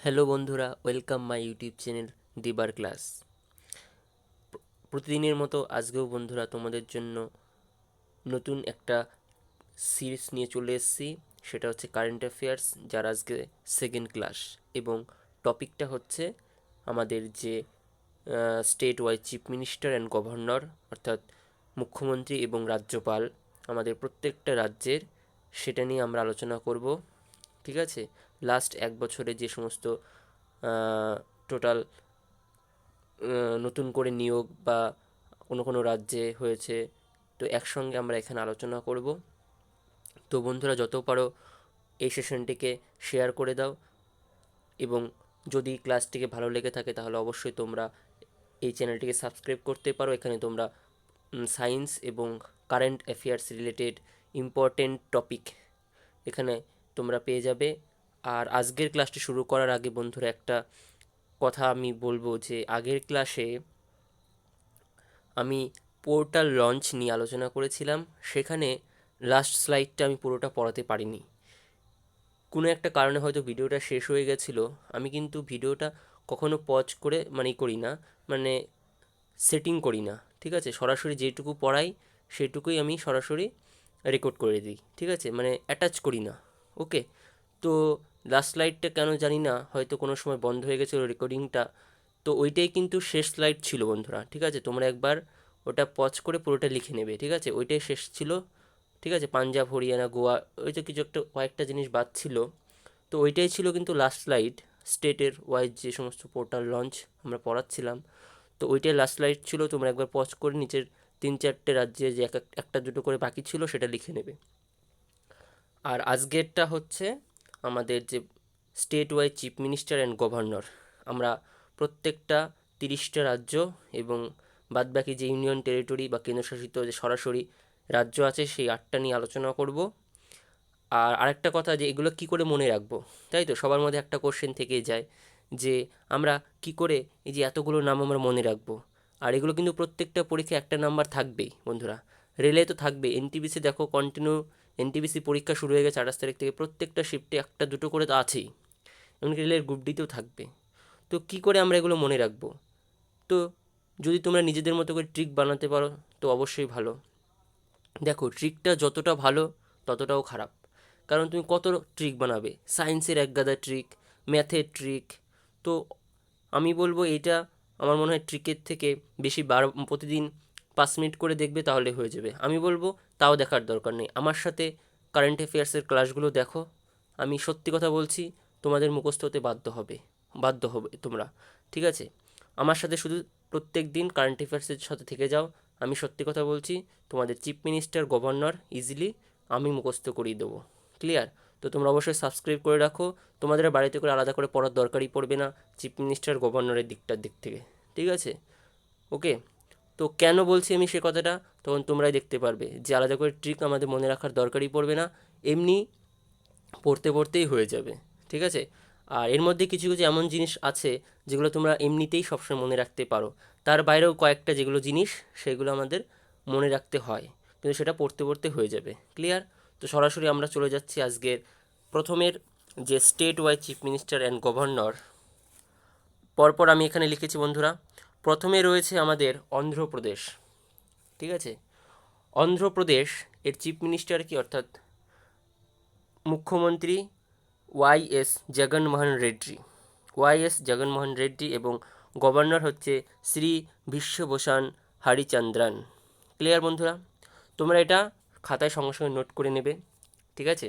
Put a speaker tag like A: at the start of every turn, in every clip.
A: Hello বন্ধুরা, welcome my YouTube channel দিবার class. প্রতিদিনের মতো আজকেও বন্ধুরা তোমাদের জন্য নতুন একটা সিরিজ নিয়ে চলে এসেছি। সেটা হচ্ছে কারেন্ট অ্যাফেয়ার্স, যার আজকে সেকেন্ড ক্লাস। এবং টপিকটা হচ্ছে আমাদের যে state wise chief minister and governor, অর্থাৎ মুখ্যমন্ত্রী এবং রাজ্যপাল আমাদের প্রত্যেকটা রাজ্যের, সেটা নিয়ে আমরা আলোচনা করব। ঠিক আছে, লাস্ট এক বছরে যে সমস্ত টোটাল নতুন করে নিয়োগ বা কোনো কোনো রাজ্যে হয়েছে, তো একসঙ্গে আমরা এখানে আলোচনা করব। তো বন্ধুরা, যত পারো এই সেশনটিকে শেয়ার করে দাও, এবং যদি ক্লাসটিকে ভালো লেগে থাকে তাহলে অবশ্যই তোমরা এই চ্যানেলটিকে সাবস্ক্রাইব করতে পারো। এখানে তোমরা সায়েন্স এবং current affairs related important topic এখানে তোমরা পেয়ে যাবে। আর আজকের ক্লাসটি শুরু করার আগে বন্ধুরা একটা কথা আমি বলবো, যে আগের ক্লাসে আমি পোর্টাল লঞ্চ নিয়ে আলোচনা করেছিলাম। সেখানে লাস্ট স্লাইডটা আমি পুরোটা পড়াতে পারিনি, কোনো একটা কারণে হয়তো ভিডিওটা শেষ হয়ে গেছিলো। আমি কিন্তু ভিডিওটা কখনো পজ করে করি না, মানে সেটিং করি না। ঠিক আছে, সরাসরি যেটুকু পড়াই সেটুকুই আমি সরাসরি রেকর্ড করে দিই। ঠিক আছে, মানে অ্যাটাচ করি না। ওকে, তো লাস্ট স্লাইডটা কেন জানি না, হয়তো কোনো সময় বন্ধ হয়ে গেছিলো রেকর্ডিংটা। তো ওইটাই কিন্তু শেষ স্লাইড ছিল বন্ধুরা। ঠিক আছে, তোমরা একবার ওটা পজ করে পুরোটা লিখে নেবে। ঠিক আছে, ওইটাই শেষ ছিল। ঠিক আছে, পাঞ্জাব, হরিয়ানা, গোয়া, ওই তো কিছু একটা কয়েকটা জিনিস বাদ ছিল। তো ওইটাই ছিল কিন্তু লাস্ট স্লাইড। স্টেটের ওয়াইজ যে সমস্ত পোর্টাল লঞ্চ আমরা পড়াচ্ছিলাম, তো ওইটাই লাস্ট স্লাইড ছিল। তোমরা একবার পজ করে নিচের তিন চারটে রাজ্যে যে একটা দুটো করে বাকি ছিল সেটা লিখে নেবে। আর আজকেরটা হচ্ছে আমাদের যে state wise chief minister and governor. আমরা প্রত্যেকটা 30টা রাজ্য এবং বাদবাকি যে ইউনিয়ন টেরিটরি বা কেন্দ্রশাসিত যে সরাসরি রাজ্য আছে সেই 8টা নিয়ে আলোচনা করব। আর আরেকটা কথা, যে এগুলো কি করে মনে রাখবো, তাই তো সবার মধ্যে একটা কোশ্চেন থেকেই যায়, যে আমরা কি করে এই যে এতগুলো নাম আমরা মনে রাখবো। আর এগুলো কিন্তু প্রত্যেকটা পরীক্ষায় একটা নাম্বার থাকবেই বন্ধুরা। রেলে তো থাকবে, এনটিপিসি দেখো কন্টিনিউ, এনটিপিসি পরীক্ষা শুরু হয়ে গেছে 28 তারিখ থেকে, প্রত্যেকটা শিফটে একটা দুটো করে তো আছেই। এমনকি রেলের গ্রুপ ডিতেও থাকবে। তো কি করে আমরা এগুলো মনে রাখবো? তো যদি তোমরা নিজেদের মতো করে ট্রিক বানাতে পারো তো অবশ্যই ভালো। দেখো, ট্রিকটা যতটা ভালো ততটাও খারাপ, কারণ তুমি কত ট্রিক বানাবে, সায়েন্সের একগাদা ট্রিক, ম্যাথের ট্রিক। তো আমি বলবো এটা, আমার মনে হয় ট্রিকের থেকে বেশি প্রতিদিন 5 মিনিট করে দেখবে তাহলে হয়ে যাবে। আমি বলবো তাও দেখার দরকার নেই, আমার সাথে কারেন্ট অ্যাফেয়ার্সের ক্লাসগুলো দেখো। আমি সত্যি কথা বলছি, তোমাদের মুখস্থ হতে বাধ্য হবে তোমরা। ঠিক আছে, আমার সাথে শুধু প্রত্যেক দিন কারেন্ট অ্যাফেয়ার্সের সাথে থেকে যাও। আমি সত্যি কথা বলছি, তোমাদের চিফ মিনিস্টার, গভর্নর ইজিলি আমি মুখস্থ করিয়ে দেবো। ক্লিয়ার? তো তোমরা অবশ্যই সাবস্ক্রাইব করে রাখো। তোমাদের বাড়িতে করে আলাদা করে পড়ার দরকারই পড়বে না চিফ মিনিস্টার গভর্নরের দিক থেকে। ঠিক আছে? ওকে, তো কেন বলছি আমি সে কথাটা, তখন তোমরাই দেখতে পারবে যে আলাদা করে ট্রিক আমাদের মনে রাখার দরকারই পড়বে না, এমনি পড়তে পড়তেই হয়ে যাবে। ঠিক আছে, আর এর মধ্যে কিছু কিছু এমন জিনিস আছে যেগুলো তোমরা এমনিতেই সবসময় মনে রাখতে পারো। তার বাইরেও কয়েকটা যেগুলো জিনিস, সেগুলো আমাদের মনে রাখতে হয়, কিন্তু সেটা পড়তে পড়তে হয়ে যাবে। ক্লিয়ার? তো সরাসরি আমরা চলে যাচ্ছি আজকের প্রথমের, যে state wise chief minister and governor. পরপর আমি এখানে লিখেছি বন্ধুরা। প্রথমে রয়েছে আমাদের অন্ধ্রপ্রদেশ। ঠিক আছে, অন্ধ্রপ্রদেশ এর চিফ মিনিস্টার কি, অর্থাৎ মুখ্যমন্ত্রী ওয়াইএস জগনমোহন রেড্ডি। ওয়াইএস জগনমোহন রেড্ডি, এবং গভর্নর হচ্ছে শ্রী বিশ্বভূষণ হরিচন্দ্রন। ক্লিয়ার বন্ধুরা? তোমরা এটা খাতায় সঙ্গে সঙ্গে নোট করে নেবে। ঠিক আছে,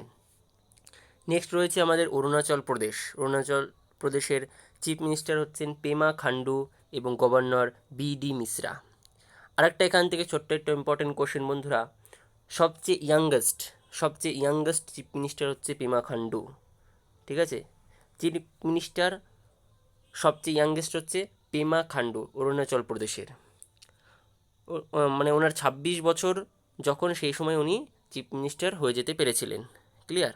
A: নেক্সট রয়েছে আমাদের অরুণাচল প্রদেশ। অরুণাচল প্রদেশের চিফ মিনিস্টার হচ্ছেন পেমা খান্ডু এবং গভর্নর বিডি মিশ্রা। আরেকটা এখান থেকে ছোট্ট একটা ইম্পর্টেন্ট কোশ্চেন বন্ধুরা, সবচেয়ে ইয়াঙ্গেস্ট চিফ মিনিস্টার হচ্ছে পেমা খান্ডু। ঠিক আছে, চিফ মিনিস্টার সবচেয়ে ইয়াঙ্গেস্ট হচ্ছে পেমা খান্ডু অরুণাচল প্রদেশের। মানে ওনার 26 বছর যখন, সেই সময় উনি চিফ মিনিস্টার হয়ে যেতে পেরেছিলেন। ক্লিয়ার?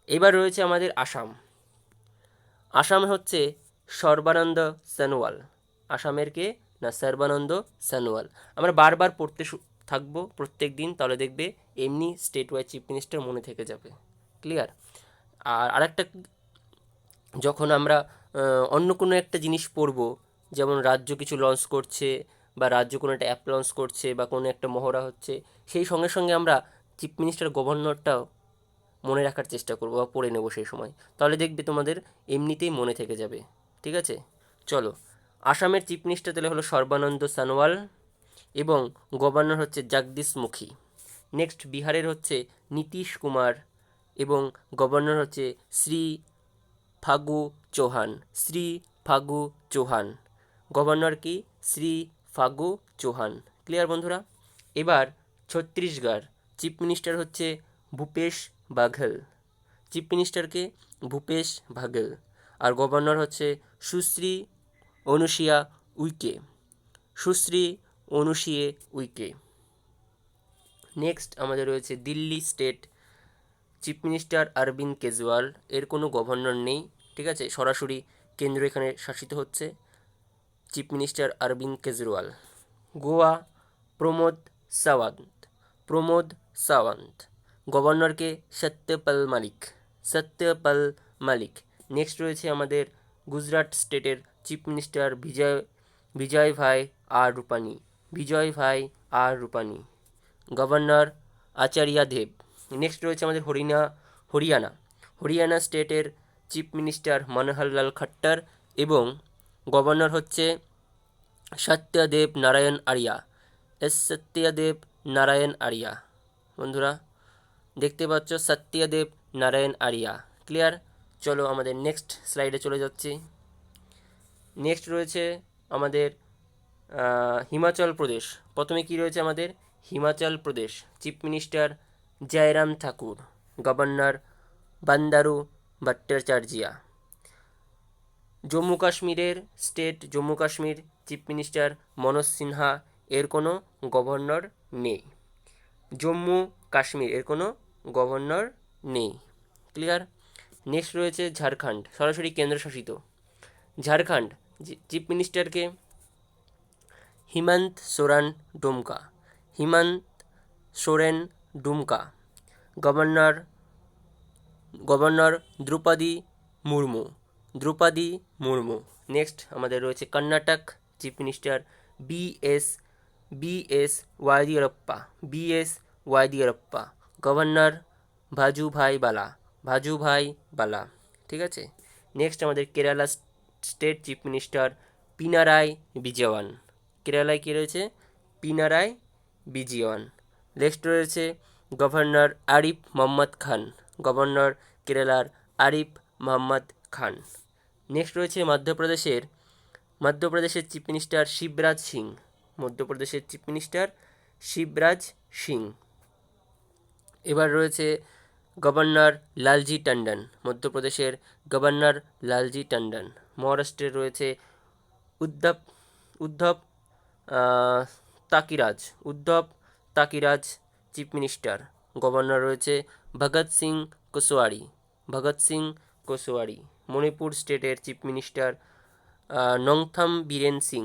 A: এবার রয়েছে আমাদের আসাম। আসামে হচ্ছে সর্বানন্দ সোনোয়াল। আসামের কে না, সর্বানন্দ সোনোয়াল। আমরা বারবার পড়তে থাকবো প্রত্যেক দিন, তাহলে দেখবে এমনি স্টেট ওয়াইজ চিফ মিনিস্টার মনে থেকে যাবে। ক্লিয়ার? আর আরেকটা যখন আমরা অন্য কোনো একটা জিনিস পড়ব, যেমন রাজ্য কিছু লঞ্চ করছে বা রাজ্য কোনো একটা অ্যাপ লঞ্চ করছে বা কোনো একটা মহড়া হচ্ছে, সেই সঙ্গে সঙ্গে আমরা চিফ মিনিস্টার গভর্নরটাও মনে রাখার চেষ্টা করবো বা পড়ে নেবো সেই সময়। তাহলে দেখবে তোমাদের এমনিতেই মনে থেকে যাবে। ঠিক আছে, চলো। আসামের চিফ মিনিস্টার তাহলে হলো সর্বানন্দ সোনোয়াল এবং গভর্নর হচ্ছে জগদীশ মুখী। নেক্সট বিহারের হচ্ছে নীতিশ কুমার এবং গভর্নর হচ্ছে শ্রী ফাগু চৌহান। শ্রী ফাগু চৌহান, গভর্নর কি শ্রী ফাগু চৌহান। ক্লিয়ার বন্ধুরা? এবার ছত্তিশগড় চিফ মিনিস্টার হচ্ছে ভূপেশ বাঘেল। চিফ মিনিস্টারকে ভূপেশ বাঘেল, আর গভর্নর হচ্ছে সুশ্রী অনুসুয়া উইকে। সুশ্রী অনুসুয়ে উইকে। নেক্সট আমাদের রয়েছে Delhi state chief minister Arvind Kejriwal. এর কোনো গভর্নর নেই, ঠিক আছে, সরাসরি কেন্দ্র এখানে শাসিত হচ্ছে। Chief minister Arvind Kejriwal. গোয়া প্রমোদ সাওয়ান্ত। প্রমোদ সাওয়ান্ত, গভর্নরকে সত্যপাল মালিক। সত্যপাল মালিক। নেক্সট রয়েছে আমাদের গুজরাট স্টেটের চিফ মিনিস্টার বিজয় ভাই আর রূপানি। বিজয় ভাই আর রূপানি, গভর্নর আচার্য দেব। নেক্সট রয়েছে আমাদের হরিয়ানা। হরিয়ানা স্টেটের চিফ মিনিস্টার মনোহরলাল খট্টর এবং গভর্নর হচ্ছে সত্যদেব নারায়ণ আরিয়া। সত্যদেব নারায়ণ আরিয়া। বন্ধুরা দেখতে পাচ্ছ, সত্যদেব নারায়ণ আরিয়া। ক্লিয়ার? চলো আমাদের নেক্সট স্লাইডে চলে যাচ্ছি। নেক্সট রয়েছে আমাদের হিমাচল প্রদেশ। প্রথমে কি রয়েছে আমাদের হিমাচল প্রদেশ চিফ মিনিস্টার জয়রাম ঠাকুর, গভর্নর বান্দারু ভট্টাচার্যিয়া। জম্মু কাশ্মীরের জম্মু কাশ্মীর চিফ মিনিস্টার মনোজ সিনহা। এর কোনো গভর্নর নেই। জম্মু কাশ্মীর এর কোনো গভর্নর নেই। ক্লিয়ার? নেক্সট রয়েছে ঝাড়খণ্ড, সরাসরি কেন্দ্রশাসিত। ঝাড়খণ্ড চিফ মিনিস্টারকে হিমন্ত সোরেন ডুমকা। হিমন্ত সোরেন ডুমকা। গভর্নর দ্রৌপদী মুর্মু। দ্রৌপদী মুর্মু। নেক্সট আমাদের রয়েছে Karnataka chief minister BS Yediyurappa. BS Yediyurappa. Governor Vajubhai Vala. Vajubhai Vala. ঠিক আছে। নেক্সট আমাদের Kerala state chief minister Pinarayi Vijayan. কেরালায় কী রয়েছে? পিনারাই বিজয়ন। নেক্সট রয়েছে গভর্নর আরিফ মোহাম্মদ খান। গভর্নর কেরালার আরিফ মোহাম্মদ খান। নেক্সট রয়েছে মধ্যপ্রদেশের চিফ মিনিস্টার শিবরাজ সিং। মধ্যপ্রদেশের চিফ মিনিস্টার শিবরাজ সিং। এবার রয়েছে গভর্নর লালজি টন্ডন। মধ্যপ্রদেশের গভর্নর লালজি টন্ডন। মহারাষ্ট্রের রয়েছে Uddhav Thackeray chief minister. Governor রয়েছে ভগৎ সিং কোশোয়ারি। ভগৎ সিং কোশোয়ারি। মণিপুর স্টেটের chief minister Nongthombam Biren Singh.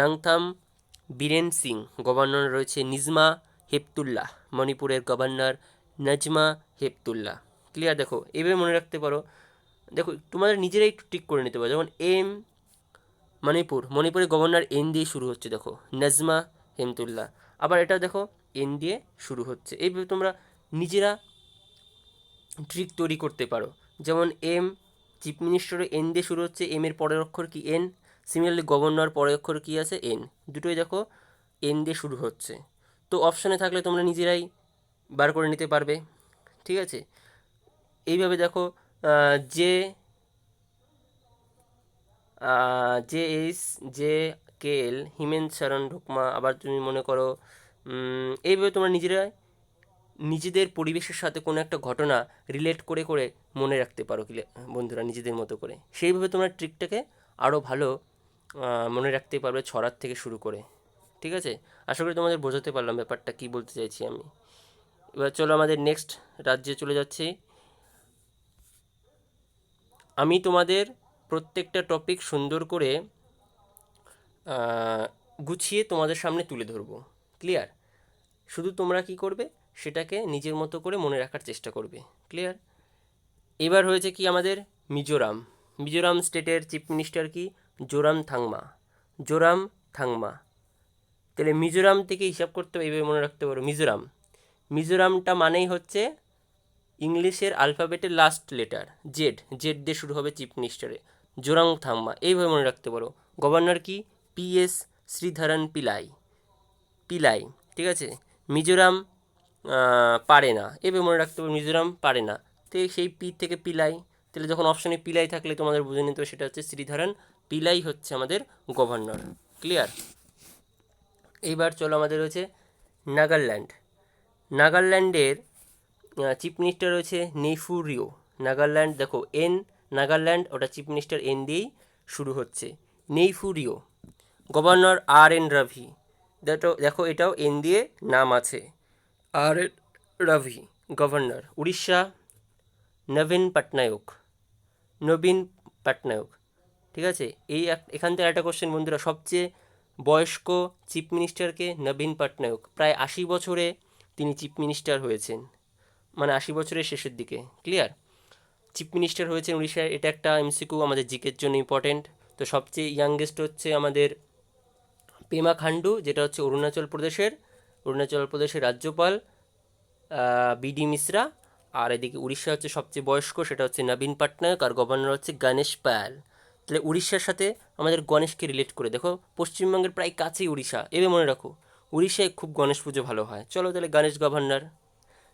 A: Nongthombam Biren Singh. Governor রয়েছে নিজমা হেপতুল্লাহ। মণিপুরের গভর্নর নজমা হেপতুল্লাহ। ক্লিয়ার? দেখো এভাবে মনে রাখতে পারো। দেখো তোমাদের নিজেরাই একটু টিক করে নিতে পারো। যেমন মণিপুরের গভর্নর এন দিয়ে শুরু হচ্ছে, দেখো নজমা হেমতুল্লাহ। আবার এটা দেখো এন দিয়ে শুরু হচ্ছে। এইভাবে তোমরা নিজেরা ট্রিক তৈরি করতে পারো। যেমন চিফ মিনিস্টারের এন দিয়ে শুরু হচ্ছে, এম এর পরের অক্ষর কি? এন। সিমিলারলি গভর্নর পরের অক্ষর কি আছে? এন। দুটোই দেখো এন দিয়ে শুরু হচ্ছে। তো অপশানে থাকলে তোমরা নিজেরাই বার করে নিতে পারবে। ঠিক আছে। এইভাবে দেখো জে এস জে কে এল হিমেন্ত শরণ ঢুকমা। আবার তুমি মনে করো এইভাবে তোমরা নিজেদের পরিবেশের সাথে কোনো একটা ঘটনা রিলেট করে করে মনে রাখতে পারো বন্ধুরা, নিজেদের মতো করে। সেইভাবে তোমরা ট্রিকটাকে আরও ভালো মনে রাখতে পারবে, ছড়ার থেকে শুরু করে। ঠিক আছে। আশা করি তোমাদের বোঝাতে পারলাম ব্যাপারটা কী বলতে চাইছি আমি। এবার চলো আমাদের নেক্সট রাজ্যে চলে যাচ্ছি। আমি তোমাদের প্রত্যেকটা টপিক সুন্দর করে গুছিয়ে তোমাদের সামনে তুলে ধরবো। ক্লিয়ার? শুধু তোমরা কি করবে, সেটাকে নিজের মতো করে মনে রাখার চেষ্টা করবে। ক্লিয়ার? এবার হয়েছে কি আমাদের মিজোরাম। মিজোরাম স্টেটের চিফ মিনিস্টার কি? জোরামথাংমা। জোরামথাংমা। তাহলে মিজোরাম থেকে হিসাব করতে হবে, এইভাবে মনে রাখতে পারো মিজোরাম। মিজোরামটা মানেই হচ্ছে ইংলিশের আলফাবেটের লাস্ট লেটার জেড, জেড দিয়ে শুরু হবে চিফ মিনিস্টারে। জোরামথাংমা, এইভাবে মনে রাখতে পারো। গভর্নর কি? PS শ্রীধরন পিলাই। পিলাই, ঠিক আছে? মিজোরাম পারে না, এভাবে মনে রাখতে পারো মিজোরাম পারে না। তো সেই পি থেকে পিলাই, তাহলে যখন অপশানে পিলাই থাকলে তোমাদের বুঝে নিতে হবে সেটা হচ্ছে শ্রীধরন পিলাই হচ্ছে আমাদের গভর্নর। ক্লিয়ার? এইবার চলো আমাদের রয়েছে নাগাল্যান্ড। নাগাল্যান্ডের চিফ মিনিস্টার রয়েছে নেইফুরিও। নাগাল্যান্ড দেখো এন, নাগাল্যান্ড ওটা চিফ মিনিস্টার এন দিয়েই শুরু হচ্ছে, নেইফুরিও। Governor RN Ravi. দেখো এটাও এন দিয়ে নাম আছে, RN রাভি গভর্নর। উড়িষ্যা নবীন পটনায়ক। নবীন পটনায়ক, ঠিক আছে? এখান থেকে একটা কোশ্চেন বন্ধুরা, সবচেয়ে বয়স্ক চিফ মিনিস্টারকে? নবীন পটনায়ক। প্রায় 80 বছরে তিনি চিফ মিনিস্টার হয়েছেন, মানে 80 বছরের শেষের দিকে। ক্লিয়ার? চিফ মিনিস্টার হয়েছেন উড়িষ্যার, এটা একটা MCQ আমাদের জিকের জন্য ইম্পর্টেন্ট। তো সবচেয়ে ইয়াংগেস্ট হচ্ছে আমাদের পেমা খান্ডু, যেটা হচ্ছে অরুণাচল প্রদেশের রাজ্যপাল BD মিশ্রা। আর এদিকে উড়িষ্যা হচ্ছে সবচেয়ে বয়স্ক, সেটা হচ্ছে নবীন পটনায়ক, আর গভর্নর হচ্ছে গণেশ পাল। তাহলে উড়িষ্যার সাথে আমাদের গণেশকে রিলেট করে দেখো, পশ্চিমবঙ্গের প্রায় কাছেই উড়িষ্যা, এভাবে মনে রাখো। উড়িষ্যায় খুব গণেশ পুজো ভালো হয়। চলো তাহলে গণেশ গভর্নর।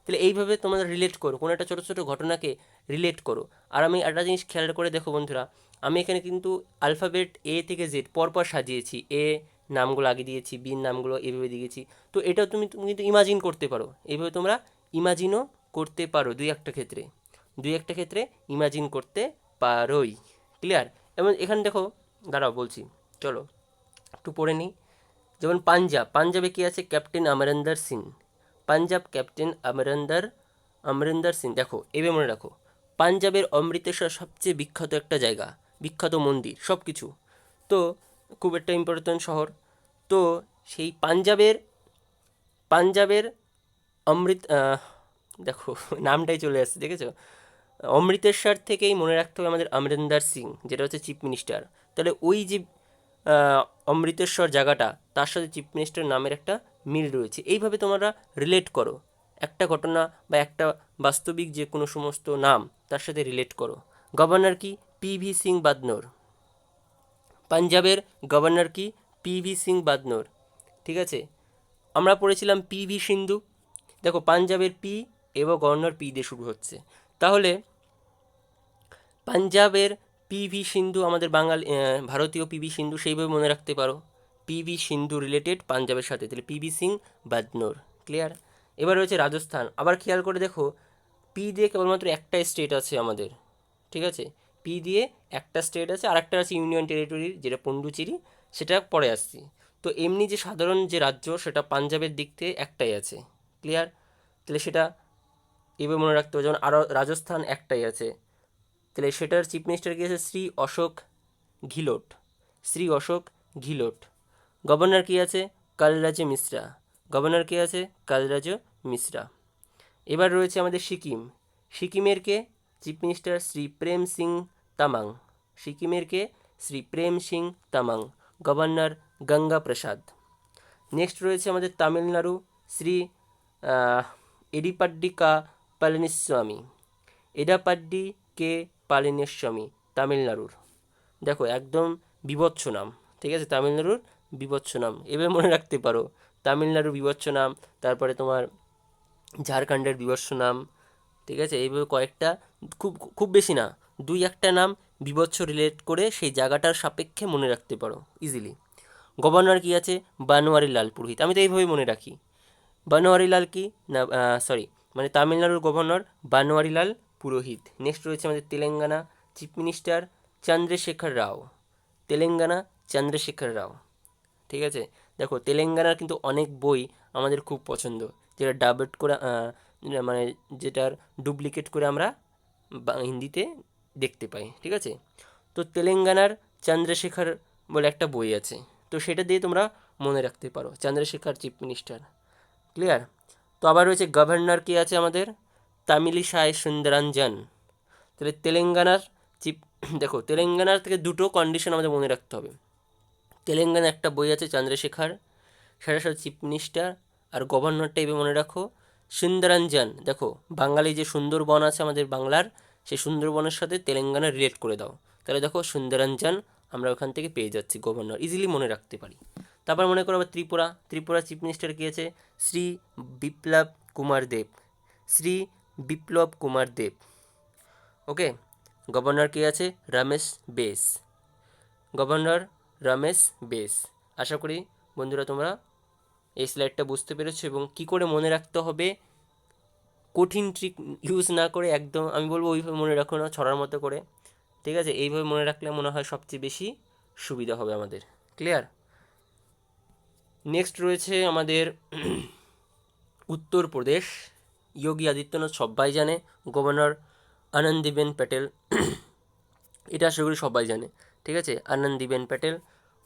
A: তাহলে এইভাবে তোমরা রিলেট করো, কোনো একটা ছোটো ছোটো ঘটনাকে রিলেট করো। আর আমি একটা জিনিস খেয়াল করে দেখো বন্ধুরা, আমি এখানে কিন্তু আলফাবেট A থেকে Z পরপর সাজিয়েছি। এ নামগুলো আগে দিয়েছি, বি নামগুলো এভাবে দিয়েছি। তো এটাও তুমি তুমি কিন্তু ইমাজিন করতে পারো, এইভাবে তোমরা ইমাজিনও করতে পারো দুই একটা ক্ষেত্রে ইমাজিন করতে পারোই। ক্লিয়ার? এবং এখানে দেখো, দাঁড়াও বলছি, চলো একটু পড়ে নিই। যেমন পাঞ্জাবে কি আছে? ক্যাপ্টেন অমরিন্দর সিং। পাঞ্জাব ক্যাপ্টেন অমরিন্দর সিং। দেখো এভাবে মনে রাখো, পাঞ্জাবের অমৃতসর সবচেয়ে বিখ্যাত একটা জায়গা, বিখ্যাত মন্দির, সব কিছু। তো খুব একটা ইম্পর্টেন্ট শহর। তো সেই পাঞ্জাবের অমৃত দেখো নামটাই চলে আসছে, দেখেছো? অমৃতেশ্বর থেকেই মনে রাখতে হবে আমাদের অমরিন্দর সিং, যেটা হচ্ছে চিফ মিনিস্টার। তাহলে ওই যে অমৃতেশ্বর জায়গাটা, তার সাথে চিফ মিনিস্টার নামের একটা মিল রয়েছে। এইভাবে তোমরা রিলেট করো, একটা ঘটনা বা একটা বাস্তবিক যে কোনো সমস্ত নাম তার সাথে রিলেট করো। গভর্নর কি? PV সিং বাদনোর। পাঞ্জাবের গভর্নর কি? PV সিং বাদনোর, ঠিক আছে? আমরা পড়েছিলাম PV সিন্ধু। দেখো পাঞ্জাবের পি এবং গভর্নর পি দিয়ে শুরু হচ্ছে। তাহলে পাঞ্জাবের PV সিন্ধু আমাদের ভারতীয় PV সিন্ধু, সেইভাবে মনে রাখতে পারো। PV সিন্ধু রিলেটেড পাঞ্জাবের সাথে, তাহলে PV সিং বাদনোর। ক্লিয়ার? এবার রয়েছে রাজস্থান। আবার খেয়াল করে দেখো, পি দিয়ে কেবলমাত্র একটা স্টেট আছে আমাদের, ঠিক আছে? পি দিয়ে একটা স্টেট আছে, আর একটা আছে ইউনিয়ন টেরিটরির, যেটা পন্ডুচেরি, সেটা পরে আসছি। তো এমনি যে সাধারণ যে রাজ্য, সেটা পাঞ্জাবের দিক থেকে একটাই আছে। ক্লিয়ার? তাহলে সেটা এভাবে মনে রাখতে হবে। যেমন আরও রাজস্থান একটাই আছে, তাহলে সেটার চিফ মিনিস্টার কি আছে? শ্রী অশোক গিহলোট। শ্রী অশোক গিহলোট। গভর্নর কি আছে? কালরাজ মিশ্রা। গভর্নর কি আছে? কালরাজ মিশ্রা। এবার রয়েছে আমাদের সিকিম। সিকিমের কে? চিফ মিনিস্টার শ্রী প্রেম সিং তামাং। সিকিমের কে? শ্রী প্রেম সিং তামাং। গভর্নর গঙ্গা প্রসাদ। নেক্সট রয়েছে আমাদের তামিলনাড়ু, শ্রী এডিপাড্ডি কা পালানিস্বামী। এডাপাড্ডি কে পালানিস্বামী তামিলনাড়ুর। দেখো একদম বিভৎস নাম, ঠিক আছে? তামিলনাড়ুর বিভৎস নাম, এভাবে মনে রাখতে পারো। তামিলনাড়ুর বিভৎস নাম, তারপরে তোমার ঝাড়খণ্ডের বিভৎস নাম, ঠিক আছে? এইভাবে কয়েকটা, খুব খুব বেশি না, দুই একটা নাম বিভৎস রিলেট করে সেই জায়গাটার সাপেক্ষে মনে রাখতে পারো ইজিলি। গভর্নর কি আছে? বানোয়ারি লাল পুরোহিত। আমি তো এইভাবেই মনে রাখি। বানোয়ারি লাল কি না, সরি, মানে তামিলনাড়ুর গভর্নর বানোয়ারি লাল পুরোহিত। নেক্সট রয়েছে আমাদের তেলেঙ্গানা, চিফ মিনিস্টার চন্দ্রশেখর রাও। তেলেঙ্গানা চন্দ্রশেখর রাও, ঠিক আছে? দেখো তেলেঙ্গানার কিন্তু অনেক বই আমাদের খুব পছন্দ, যেটা ডাবেট করে, মানে যেটার ডুপ্লিকেট করে আমরা হিন্দিতে দেখতে পাই, ঠিক আছে? তো তেলেঙ্গানার চন্দ্রশেখর বলে একটা বই আছে, তো সেটা দিয়ে তোমরা মনে রাখতে পারো, চন্দ্রশেখর চিফ মিনিস্টার। ক্লিয়ার? তো আবার রয়েছে গভর্নর কে আছে আমাদের, তামিলিসাই সুন্দরাঞ্জন। তাহলে তেলেঙ্গানার চিফ দেখো, তেলেঙ্গানার থেকে দুটো কন্ডিশন আমাদের মনে রাখতে হবে। তেলেঙ্গানা একটা বই আছে চন্দ্রশেখর, সেটা সাথে চিফ মিনিস্টার, আর গভর্নরটা এভাবে মনে রাখো সুন্দরাঞ্জন। দেখো, বাঙালি যে সুন্দরবন আছে আমাদের বাংলার, সেই সুন্দরবনের সাথে তেলেঙ্গানা রিলেট করে দাও, তাহলে দেখো সুন্দরাঞ্জন আমরা ওখান থেকে পেয়ে যাচ্ছি গভর্নর, ইজিলি মনে রাখতে পারি। তারপর মনে করো আবার ত্রিপুরা চিফ মিনিস্টার কী আছে, শ্রী বিপ্লব কুমার দেব, শ্রী বিপ্লব কুমার দেব। ওকে, গভর্নর কে আছে, রমেশ বেস, গভর্নর রমেশ বেস। আশা করি বন্ধুরা তোমরা এই স্লাইডটা বুঝতে পেরেছো এবং কি করে মনে রাখতে হবে, কঠিন ট্রিক ইউজ না করে একদম আমি বলবো ওইভাবে মনে রাখো না, ছড়ার মতো করে, ঠিক আছে? এইভাবে মনে রাখলে মনে হয় সবচেয়ে বেশি সুবিধা হবে আমাদের। ক্লিয়ার? নেক্সট রয়েছে আমাদের উত্তরপ্রদেশ, যোগী আদিত্যনাথ সবাই জানে, গভর্নর আনন্দীবেন প্যাটেল, এটা আশা করি সবাই জানে, ঠিক আছে? আনন্দীবেন প্যাটেল।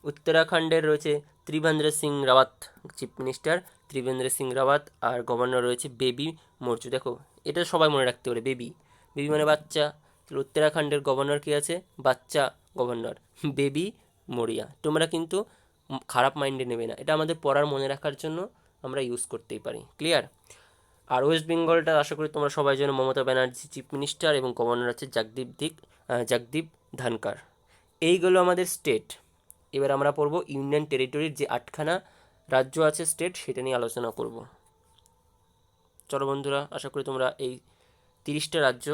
A: উত্তরাখণ্ডের রয়েছে ত্রিবেন্দ্র সিং রাওয়াত, চিফ মিনিস্টার ত্রিবেন্দ্র সিং রাওয়াত, আর গভর্নর রয়েছে বেবি মরচু। দেখো, এটা সবাই মনে রাখতে পারে, বেবি, বেবি মানে বাচ্চা। উত্তরাখণ্ডের গভর্নর কী আছে, বাচ্চা গভর্নর, বেবি মরিয়া। তোমরা কিন্তু খারাপ মাইন্ডে নেবে না, এটা আমাদের পড়ার মনে রাখার জন্য আমরা ইউজ করতেই পারি। ক্লিয়ার? আর ওয়েস্ট বেঙ্গলটা আশা করি তোমরা সবাই জানো, মমতা ব্যানার্জি চিফ মিনিস্টার এবং গভর্নর আছে জগদীপ ধনকর। এইগুলো আমাদের স্টেট। এবার আমরা পড়বো ইউনিয়ন টেরিটরির যে 8খানা রাজ্য আছে, স্টেট, সেটা নিয়ে আলোচনা করব। চলো বন্ধুরা, আশা করি তোমরা এই 30টা রাজ্য,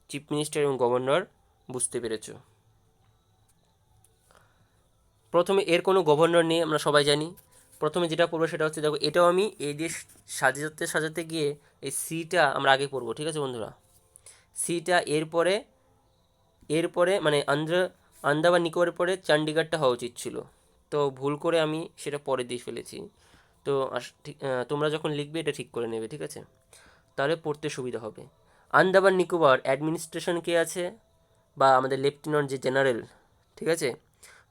A: চিফ মিনিস্টার এবং গভর্নর বুঝতে পেরেছো। প্রথমে এর কোনো গভর্নর নেই, আমরা সবাই জানি। প্রথমে যেটা পড়বো সেটা হচ্ছে, দেখো এটাও আমি এই দিয়ে সাজাতে সাজাতে গিয়ে এই সিটা আমরা আগে পড়বো, ঠিক আছে বন্ধুরা? সিটা এরপরে মানে আন্দামান নিকোবরের পরে চণ্ডীগড়টা হওয়া উচিত ছিল, তো ভুল করে আমি সেটা পরে দিয়ে ফেলেছি। তো তোমরা যখন লিখবে এটা ঠিক করে নেবে, ঠিক আছে? তাহলে পড়তে সুবিধা হবে। আন্দামান নিকোবর অ্যাডমিনিস্ট্রেশন কে আছে, বা আমাদের লেফটেন্যান্ট যে জেনারেল, ঠিক আছে,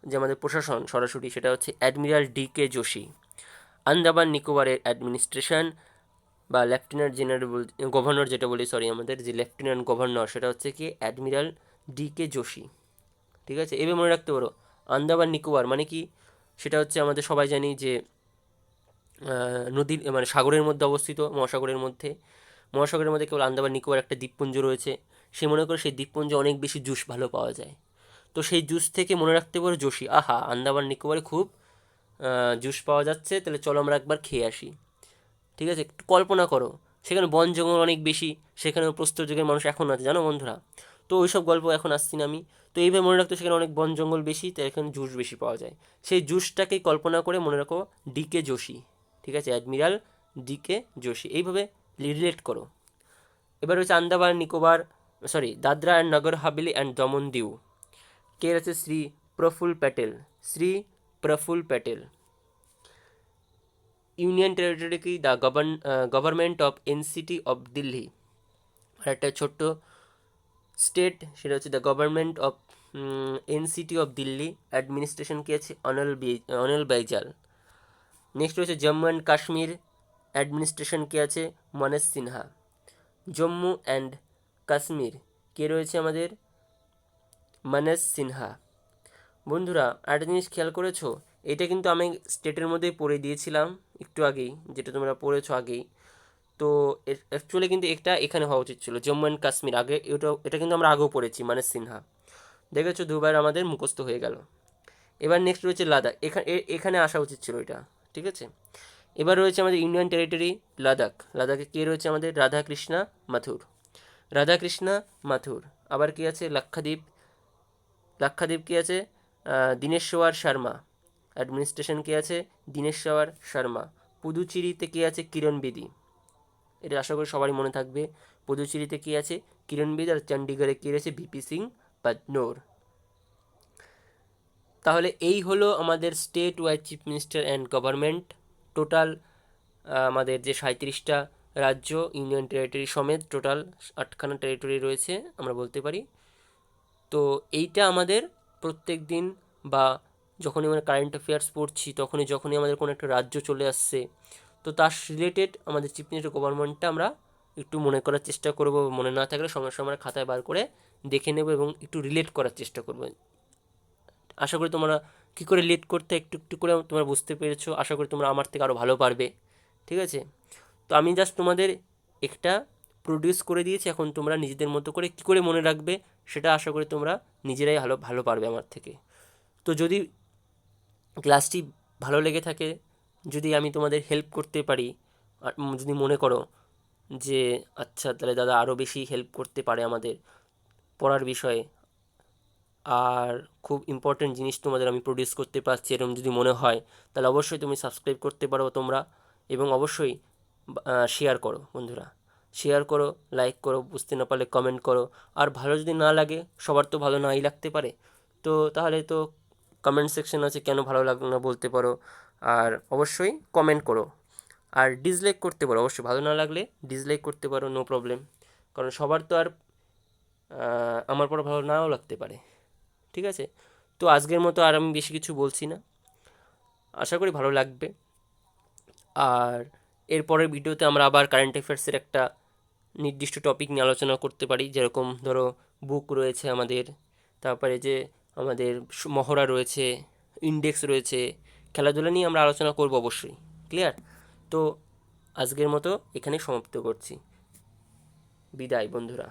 A: যে আমাদের প্রশাসন সরাসরি, সেটা হচ্ছে অ্যাডমিরাল ডি.কে. যোশী। আন্দামান নিকোবরের অ্যাডমিনিস্ট্রেশন বা লেফটেন্যান্ট জেনারেল গভর্নর যেটা বলি, সরি, আমাদের যে লেফটেন্যান্ট গভর্নর সেটা হচ্ছে কি অ্যাডমিরাল ডি.কে. যোশী, ঠিক আছে? এবার মনে রাখতে পারো আন্দামান নিকোবর মানে কি, সেটা হচ্ছে আমাদের সবাই জানি যে নদীর মানে সাগরের মধ্যে অবস্থিত, মহাসাগরের মধ্যে কেবল আন্দামান নিকোবর একটা দ্বীপপুঞ্জ রয়েছে। সে মনে করে সেই দ্বীপপুঞ্জে অনেক বেশি জুস ভালো পাওয়া যায়, তো সেই জুস থেকে মনে রাখতে পারো যোশী, আহা আন্দামান নিকোবরে খুব জুস পাওয়া যাচ্ছে, তাহলে চলো আমরা একবার খেয়ে আসি। ঠিক আছে? একটু কল্পনা করো, সেখানে বন জঙ্গল অনেক বেশি, সেখানে প্রস্তর যুগের মানুষ এখন আছে, জানো বন্ধুরা? তো ওইসব গল্প এখন আসছি না আমি। তো এইভাবে মনে রাখতো সেখানে অনেক বন জঙ্গল বেশি, তাই এখানে জুস বেশি পাওয়া যায়। সেই জুসটাকেই কল্পনা করে মনে রাখো ডি.কে. যোশী, ঠিক আছে? অ্যাডমিরাল ডি.কে. যোশী, এইভাবে রিলেট করো। এবার হচ্ছে Andaman Nicobar, sorry, Dadra and Nagar Haveli and Daman Diu, কে আছে, শ্রী প্রফুল্ল প্যাটেল, শ্রী প্রফুল্ল প্যাটেল। ইউনিয়ন টেরিটরি কি, the government of NCT of Delhi. আর একটা ছোট্ট স্টেট, সেটা হচ্ছে the government of NCT of Delhi, administration কি আছে, অনিল বাইজাল। নেক্সট রয়েছে জম্মু অ্যান্ড কাশ্মীর, অ্যাডমিনিস্ট্রেশন কে আছে, মনোজ সিনহা। জম্মু অ্যান্ড কাশ্মীর কে রয়েছে আমাদের, মনোজ সিনহা। বন্ধুরা একটা জিনিস খেয়াল করেছো, এটা কিন্তু আমি স্টেটের মধ্যেই পড়ে দিয়েছিলাম একটু আগেই, যেটা তোমরা পড়েছো আগেই। তো অ্যাকচুয়ালি কিন্তু এটা এখানে হওয়া উচিত ছিল, জম্মু অ্যান্ড কাশ্মীর। আগে এটা কিন্তু আমরা আগেও পড়েছি, মনোজ সিনহা। দেখেছো, দুবার আমাদের মুখস্থ হয়ে গেল। এবার নেক্সট রয়েছে লাদাখ, এখানে আসা উচিত ছিল এটা, ঠিক আছে? এবার রয়েছে আমাদের ইউনিয়ন টেরিটরি লাদাখ। লাদাখে কে রয়েছে আমাদের, রাধাকৃষ্ণা মাথুর, রাধাকৃষ্ণা মাথুর। আবার কি আছে, লাক্ষাদ্বীপ কি আছে, দীনেশ্বর শর্মা, অ্যাডমিনিস্ট্রেশন কে আছে, দীনেশ্বর শর্মা। পুদুচেরিতে কে আছে, কিরণ বেদি, এটা আশা করি সবারই মনে থাকবে। পুদুচেরিতে কে আছে, কিরণ বেদি। আর চণ্ডীগড়ে কে রয়েছে, ভিপি সিং বাদনোর। তাহলে এই হলো আমাদের state wise chief minister and government, total আমাদের যে 37টা রাজ্য, ইউনিয়ন টেরিটরি সমেত টোটাল 8খানা টেরিটরি রয়েছে আমরা বলতে পারি। তো এইটা আমাদের প্রত্যেক দিন বা যখনই আমরা কারেন্ট অ্যাফেয়ার্স পড়ছি, যখনই আমাদের কোনো একটা রাজ্য চলে আসছে, তো তার রিলেটেড আমাদের চিফ মিনিস্টার গভর্নমেন্টটা আমরা একটু মনে করার চেষ্টা করব, মনে না থাকলে সময় সময় খাতায় বার করে দেখে নেব এবং একটু রিলেট করার চেষ্টা করব। আশা করি তোমরা কী করে রিলেট করতে একটু একটু করে তোমরা বুঝতে পেরেছো। আশা করি তোমরা আমার থেকে আরও ভালো পারবে। ঠিক আছে, তো আমি জাস্ট তোমাদের একটা প্রডিউস করে দিয়েছি, এখন তোমরা নিজেদের মতো করে কী করে মনে রাখবে সেটা আশা করি তোমরা নিজেরাই ভালো ভালো পারবে আমার থেকে। তো যদি ক্লাসটি ভালো লেগে থাকে, যদি আমি তোমাদের হেল্প করতে পারি, আর যদি মনে করো যে আচ্ছা তাহলে দাদা আরও বেশি হেল্প করতে পারে আমাদের পড়ার বিষয়ে, আর খুব ইম্পর্টেন্ট জিনিস তোমাদের আমি প্রডিউস করতে পারছি এরকম যদি মনে হয়, তাহলে অবশ্যই তুমি সাবস্ক্রাইব করতে পারো তোমরা, এবং অবশ্যই শেয়ার করো বন্ধুরা, শেয়ার করো, লাইক করো, বুঝতে না পারলে কমেন্ট করো। আর ভালো যদি না লাগে, সবার তো ভালো নাই লাগতে পারে, তো তাহলে তো কমেন্ট সেকশন আছে, কেন ভালো লাগলো না বলতে পারো। আর অবশ্যই কমেন্ট করো, আর ডিসলাইক করতে পারো, অবশ্যই ভালো না লাগলে ডিসলাইক করতে পারো, নো প্রবলেম। কারণ সবার তো আর আমার পর ভালো নাও লাগতে পারে। ঠিক আছে, তো আজকের মতো আর আমি বেশি কিছু বলছি না, আশা করি ভালো লাগবে। আর এরপরের ভিডিওতে আমরা আবার কারেন্ট অ্যাফেয়ার্সের একটা নির্দিষ্ট টপিক নিয়ে আলোচনা করতে পারি, যেরকম ধরো বুক রয়েছে আমাদের, তারপরে যে আমাদের মহড়া রয়েছে, ইন্ডেক্স রয়েছে, খেলাধুলা নিয়ে আমরা আলোচনা করব অবশ্যই। ক্লিয়ার? তো আজকের মতো এখানে সমাপ্ত করছি। বিদায় বন্ধুরা।